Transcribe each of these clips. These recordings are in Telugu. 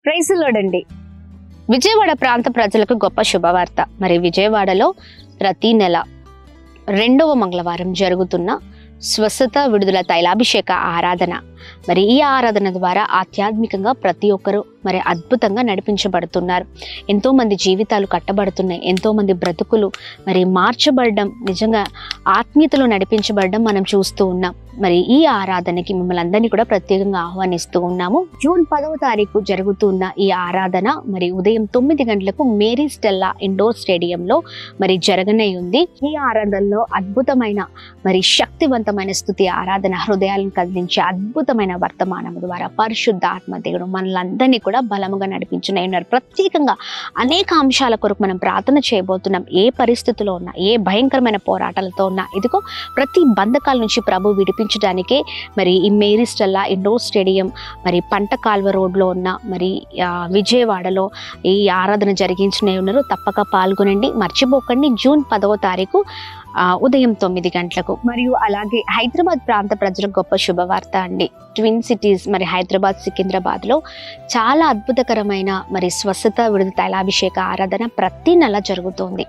ప్రైజ్ ది లార్డ్ అండి. విజయవాడ ప్రాంత ప్రజలకు గొప్ప శుభవార్త. మరి విజయవాడలో ప్రతి నెల 2వ మంగళవారం జరుగుతున్న స్వస్థత విడుదల తైలాభిషేక ఆరాధన. మరి ఈ ఆరాధన ద్వారా ఆధ్యాత్మికంగా ప్రతి ఒక్కరూ మరి అద్భుతంగా నడిపించబడుతున్నారు. ఎంతో మంది జీవితాలు కట్టబడుతున్నాయి. ఎంతో మంది బ్రతుకులు మరి మార్చబడడం, నిజంగా ఆత్మీయతలో నడిపించబడడం మనం చూస్తూ ఉన్నాం. మరి ఈ ఆరాధనకి మిమ్మల్ని అందరినీ కూడా ప్రత్యేకంగా ఆహ్వానిస్తూ ఉన్నాము. జూన్ 10వ తారీఖు జరుగుతున్న ఈ ఆరాధన మరి ఉదయం 9 గంటలకు మేరీ స్టెల్లా ఇండోర్ స్టేడియంలో మరి జరగనే ఉంది. ఈ ఆరాధనలో అద్భుతమైన మరి శక్తివంతమైన స్తుతి ఆరాధన, హృదయాలను కదిలించే అద్భుతమైన వర్తమానం ద్వారా పరిశుద్ధాత్మ దేవుడు మనలందరినీ కూడా బలముగా నడిపించునే ఉన్నారు. ప్రత్యేకంగా అనేక అంశాల కొరకు మనం ప్రార్థన చేయబోతున్నాం. ఏ పరిస్థితిలో ఉన్నా, ఏ భయంకరమైన పోరాటాలతో ఉన్నా, ఇదిగో ప్రతి బంధకాల నుంచి ప్రభు విడిపించడానికే మరి ఈ మేరీ స్టెల్లా ఇండోర్ స్టేడియం మరి పంట కాల్వ రోడ్లో ఉన్న మరి విజయవాడలో ఈ ఆరాధన జరిగించునే ఉన్నారు. తప్పక పాల్గొనండి, మర్చిపోకండి. జూన్ 10వ తారీఖు ఉదయం 9 గంటలకు. మరియు అలాగే హైదరాబాద్ ప్రాంత ప్రజలకు గొప్ప శుభవార్త అండి. ట్విన్ సిటీస్ మరి హైదరాబాద్, సికింద్రాబాద్లో చాలా అద్భుతకరమైన మరి స్వస్థత విడుదల తైలాభిషేక ఆరాధన ప్రతి నెల జరుగుతుంది.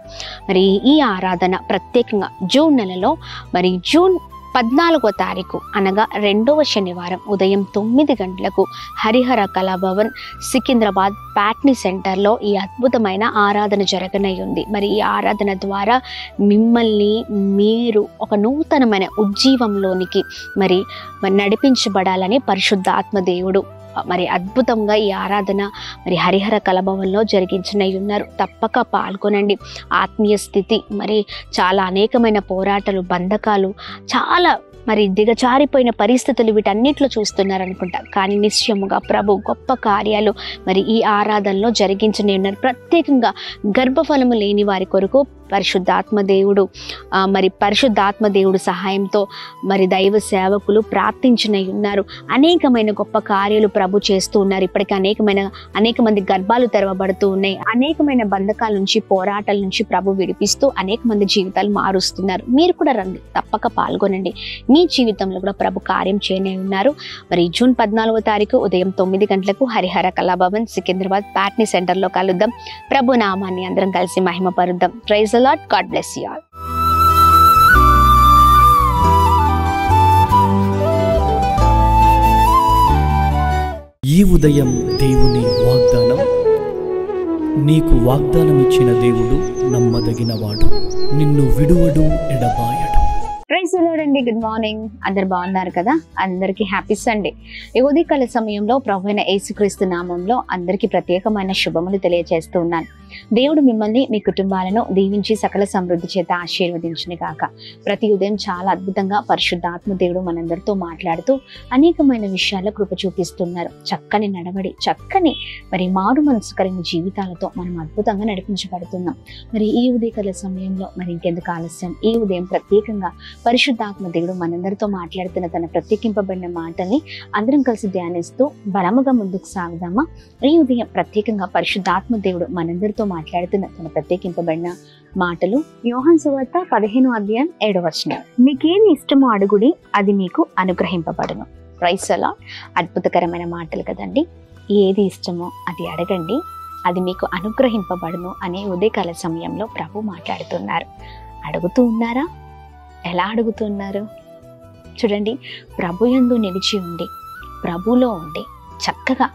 మరి ఈ ఆరాధన ప్రత్యేకంగా జూన్ నెలలో మరి జూన్ 14వ తారీఖు అనగా 2వ శనివారం ఉదయం 9 గంటలకు హరిహర కళాభవన్ సికింద్రాబాద్ ప్యాట్నీ సెంటర్లో ఈ అద్భుతమైన ఆరాధన జరగనై ఉంది. మరి ఈ ఆరాధన ద్వారా మిమ్మల్ని మీరు ఒక నూతనమైన ఉజ్జీవంలోనికి మరి నడిపించబడాలని పరిశుద్ధాత్మ దేవుడు మరి అద్భుతంగా ఈ ఆరాధన మరి హరిహర కళాభవన్లో జరిగించనై ఉన్నారు. తప్పక పాల్గొనండి. ఆత్మీయ స్థితి మరి చాలా అనేకమైన పోరాటాలు, బంధకాలు, చాలా మరి దిగజారిపోయిన పరిస్థితులు వీటన్నిటిలో చూస్తున్నారు అనుకుంటా. కానీ నిశ్చయముగా ప్రభు గొప్ప కార్యాలు మరి ఈ ఆరాధనలో జరిగించనే ఉన్నారు. ప్రత్యేకంగా గర్భఫలము లేని వారి కొరకు పరిశుద్ధాత్మ దేవుడు సహాయంతో మరి దైవ సేవకులు ప్రార్థించనై ఉన్నారు. అనేకమైన గొప్ప కార్యాలు ప్రభు చేస్తూ ఉన్నారు. ఇప్పటికీ అనేక మంది గర్భాలు తెరవబడుతూ ఉన్నాయి. అనేకమైన బంధకాల నుంచి, పోరాటాల నుంచి ప్రభు విడిపిస్తూ అనేక మంది జీవితాలు మారుస్తున్నారు. మీరు కూడా రండి, తప్పక పాల్గొనండి. మీ జీవితంలో కూడా ప్రభు కార్యం చేయనే ఉన్నారు. మరి జూన్ 14వ తారీఖు ఉదయం 9 గంటలకు హరిహర కళాభవన్ సికింద్రాబాద్ ప్యాట్నీ సెంటర్లో కలుద్దాం. ప్రభు నామాన్ని అందరం కలిసి మహిమపరుద్దాం. Praise the lord. God bless you all. ఈ ఉదయం దేవుని వాగ్దానం. నీకు వాగ్దానం ఇచ్చిన దేవుడు నమ్మదగినవాడు, నిన్ను విడువడు, ఎడబాయడు. ప్రైజ్ ది లార్డ్ అండి. Good morning. అందరు బాగున్నారు కదా? అందరికీ హ్యాపీ సండే. ఈ ఉదయకాల సమయంలో ప్రభువైన యేసుక్రీస్తు నామంలో అందరికీ ప్రత్యేకమైన శుభములు తెలియజేస్తూ ఉన్నాను. దేవుడు మిమ్మల్ని, మీ కుటుంబాలను దీవించి సకల సమృద్ధి చేత ఆశీర్వదించును గాక. ప్రతి ఉదయం చాలా అద్భుతంగా పరిశుద్ధాత్మ దేవుడు మనందరితో మాట్లాడుతూ అనేకమైన విషయాల్లో కృప చూపిస్తున్నారు. చక్కని నడవడి, చక్కని మరి మారు మనసు కలిగిన జీవితాలతో మనం అద్భుతంగా నడిపించబడుతున్నాం. మరి ఈ ఉదయకాల సమయంలో మరి ఇంకెందుకు ఆలస్యం, ఈ ఉదయం ప్రత్యేకంగా పరిశుద్ధాత్మ దేవుడు మనందరితో మాట్లాడుతున్న తన ప్రత్యేకింపబడిన మాటల్ని అందరం కలిసి ధ్యానిస్తూ బలముగా ముందుకు సాగుదామా? ఈ ఉదయం ప్రత్యేకంగా పరిశుద్ధాత్మ దేవుడు మనందరితో మాట్లాడుతున్న తన ప్రత్యేకింపబడిన మాటలు యోహాను సువార్త 15వ అధ్యాయం 7వ వచనం. మీకేది ఇష్టమో అడుగుడి, అది మీకు అనుగ్రహింపబడును. Praise the lord. అద్భుతకరమైన మాటలు కదండి. ఏది ఇష్టమో అది అడగండి, అది మీకు అనుగ్రహింపబడును అనే ఉదయకాల సమయంలో ప్రభు మాట్లాడుతున్నారు. అడుగుతూ ఉన్నారా? ఎలా అడుగుతున్నారు? చూడండి, ప్రభు యందు నిలిచి ఉండి, ప్రభులో ఉండి, చక్కగా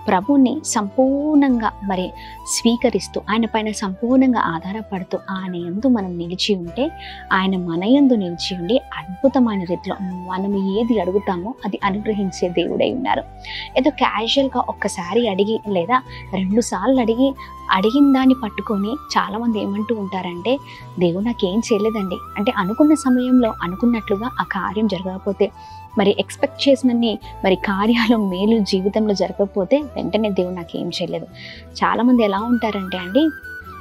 ప్రభుని సంపూర్ణంగా మరి స్వీకరిస్తూ, ఆయన పైన సంపూర్ణంగా ఆధారపడుతూ ఆయన యందు మనం నిలిచి ఉంటే, ఆయన మన యందు నిలిచి ఉండి అద్భుతమైన రీతిలో మనం ఏది అడుగుతామో అది అనుగ్రహించే దేవుడై ఉన్నారు. ఏదో క్యాజువల్గా ఒక్కసారి అడిగి లేదా 2 సార్లు అడిగిన దాన్ని పట్టుకొని చాలామంది ఏమంటూ ఉంటారంటే, దేవుడు నాకేం చేయలేదండి అంటే, అనుకున్న సమయంలో అనుకున్నట్లుగా ఆ కార్యం జరగకపోతే, మరి ఎక్స్పెక్ట్ చేసినన్ని మరి కార్యాలు, మేలు జీవితంలో జరగకపోతే వెంటనే దేవుడు నాకేం చేయలేదు. చాలామంది ఎలా ఉంటారంటే అండి,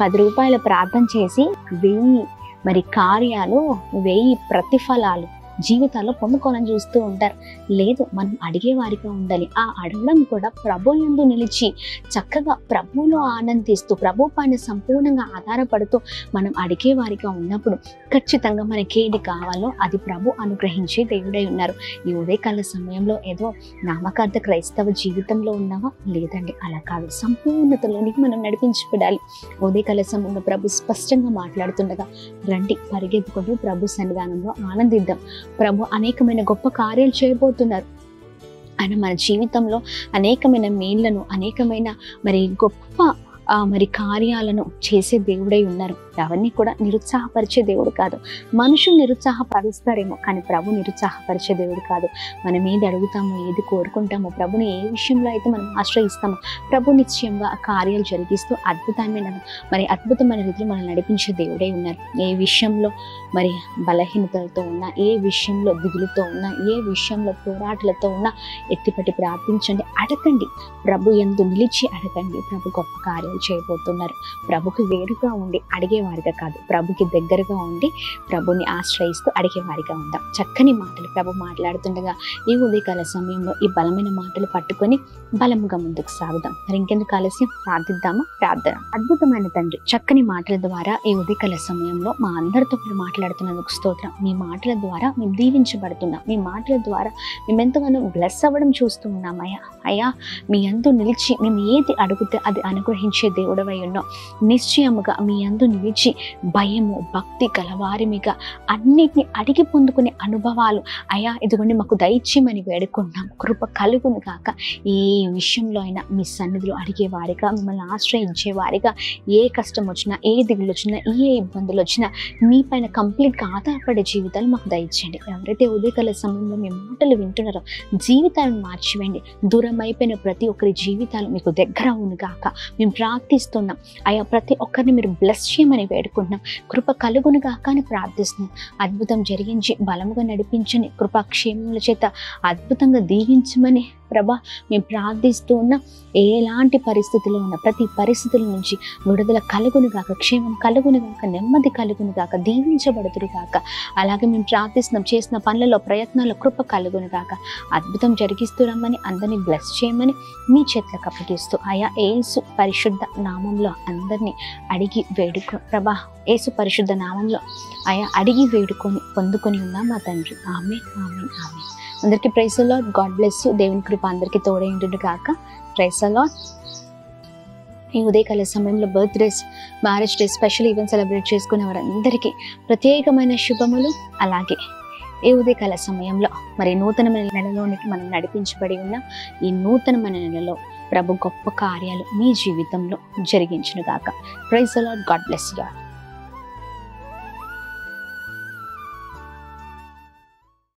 10 రూపాయల ప్రార్థన చేసి 1000 మరి కార్యాలు, 1000 ప్రతిఫలాలు జీవితాల్లో పొందుకోవాలని చూస్తూ ఉంటారు. లేదు, మనం అడిగే వారిగా ఉండాలి. ఆ అడగడం కూడా ప్రభు యందు నిలిచి చక్కగా ప్రభువులో ఆనందిస్తూ ప్రభు పైన సంపూర్ణంగా ఆధారపడుతూ మనం అడిగే వారిగా ఉన్నప్పుడు ఖచ్చితంగా మనకి ఏది కావాలో అది ప్రభు అనుగ్రహించే దేవుడై ఉన్నారు. ఈ ఉదయకాల సమయంలో ఏదో నామకార్థ క్రైస్తవ జీవితంలో ఉన్నావా? లేదండి, అలా కాదు. సంపూర్ణతలోనికి మనం నడిపించబడాలి. ఉదయకాల సమయంలో ప్రభు స్పష్టంగా మాట్లాడుతుండగా రండి, పరిగెత్తుకుంటూ ప్రభు సన్నిధానంలో ఆనందిద్దాం. ప్రభు అనేకమైన గొప్ప కార్యాలు చేయబోతున్నారు. ఆయన మన జీవితంలో అనేకమైన మేళ్లను, అనేకమైన గొప్ప కార్యాలను చేసే దేవుడై ఉన్నారు. అవన్నీ కూడా నిరుత్సాహపరిచే దేవుడు కాదు. మనుషులు నిరుత్సాహపరుస్తారేమో, కానీ ప్రభు నిరుత్సాహపరిచే దేవుడు కాదు. మనం ఏది అడుగుతామో, ఏది కోరుకుంటామో, ప్రభుని ఏ విషయంలో అయితే మనం ఆశ్రయిస్తామో ప్రభు నిశ్చయంగా ఆ కార్యాలు జరిగిస్తూ అద్భుతమైన రీతిలో మనం నడిపించే దేవుడై ఉన్నారు. ఏ విషయంలో బలహీనతలతో ఉన్నా, ఏ విషయంలో దిగులుతో ఉన్నా, ఏ విషయంలో పోరాటాలతో ఉన్నా ఎత్తిపట్టి ప్రార్థించండి, అడగండి. ప్రభు యందు నిలిచి అడగండి. ప్రభు గొప్ప కార్యాలు చేయబోతున్నారు. ప్రభుకి వేరుగా ఉండి అడిగేవారిగా కాదు, ప్రభుకి దగ్గరగా ఉండి ప్రభుని ఆశ్రయిస్తూ అడిగేవారిగా ఉందాం. చక్కని మాటలు ప్రభు మాట్లాడుతుండగా ఈ ఉదయకాల సమయంలో ఈ బలమైన మాటలు పట్టుకొని బలముగా ముందుకు సాగుదాం. ఇంకెందుకు ఆలస్యం, ప్రార్థిద్దామా? ప్రార్థన. అద్భుతమైన తండ్రి, చక్కని మాటల ద్వారా ఈ ఉదయకాల సమయంలో మా అందరితో మీరు మాట్లాడుతున్నందుకు స్తోత్రం. మీ మాటల ద్వారా మేము దీవించబడుతున్నాం. మీ మాటల ద్వారా మేము ఎంతగానో బ్లెస్ అవ్వడం చూస్తూ ఉన్నాం. అయ్యా, మీ యందు నిలిచి మేము ఏది అడిగితే అది అనుగ్రహించే దేవుడవై ఉన్నాం. నిశ్చయముగా మీ యందు నిలిచి భయము, భక్తి గలవారిమిగా అన్నిటిని అడిగి పొందుకునే అనుభవాలు అయ్యా ఇదిగోండి మాకు దయచేయమని వేడుకుంటున్నాం. కృప కలుగును గాక. ఏ విషయంలో అయినా మీ సన్నిధిలో అడిగేవారిగా, మిమ్మల్ని ఆశ్రయించేవారిగా, ఏ కష్టం వచ్చినా, ఏ దిగులు వచ్చినా, ఏ ఇబ్బందులు వచ్చినా మీ పైన కంప్లీట్గా ఆధారపడే జీవితాలు మాకు దయచేయండి. ఎవరైతే ఉదయకాల సమయంలో మీ మాటలు వింటున్నారో జీవితాలను మార్చివేయండి. దూరం అయిపోయిన ప్రతి ఒక్కరి జీవితాలు మీకు దగ్గర అవును గాక. మేము ప్రార్థిస్తున్నాం అయ్యా, ప్రతి ఒక్కరిని మీరు బ్లెస్ చేయమని వేడుకుంటున్నాం. కృప కలుగును గాక అని ప్రార్థిస్తున్నాం. అద్భుతం జరిగించి బలముగా నడిపించని కృపాక్షేమముల చేత అద్భుతంగా దీవించమని ప్రభా మేము ప్రార్థిస్తూ ఉన్నాం. ఎలాంటి పరిస్థితుల్లో ఉన్న ప్రతి పరిస్థితుల నుంచి విడుదల కలుగును గాక, క్షేమం కలుగును గాక, నెమ్మది కలుగును గాక, దీవించబడుతురు గాక. అలాగే మేము ప్రార్థిస్తున్నాం, చేసిన పనులలో ప్రయత్నాల కృప కలుగును గాక. అద్భుతం జరిగిస్తూ రమ్మని, అందరినీ బ్లెస్ చేయమని మీ చేతులకు అప్పగిస్తూ అయా యేసు పరిశుద్ధ నామంలో అందరినీ అడిగి వేడుకో ప్రభా. యేసు పరిశుద్ధ నామంలో అయా అడిగి వేడుకొని పొందుకొని ఉన్నాం మా తండ్రి. ఆమేన్, ఆమేన్, ఆమేన్. అందరికీ praise the lord. God bless you. దేవుని కృప అందరికీ తోడై ఉండును గాక. Praise the lord. ఈ ఉదయకాల సమయంలో birthdays, marriage day, special event celebrate చేసుకునే వారందరికీ ప్రత్యేకమైన శుభములు. అలాగే ఈ ఉదయకాల సమయంలో నూతనమైన నెలలోనికి మనం నడిపించబడి ఉన్న ఈ నూతనమైన నెలలో ప్రభు గొప్ప కార్యాలు మీ జీవితంలో జరిగించును గాక. Praise the lord. God bless you.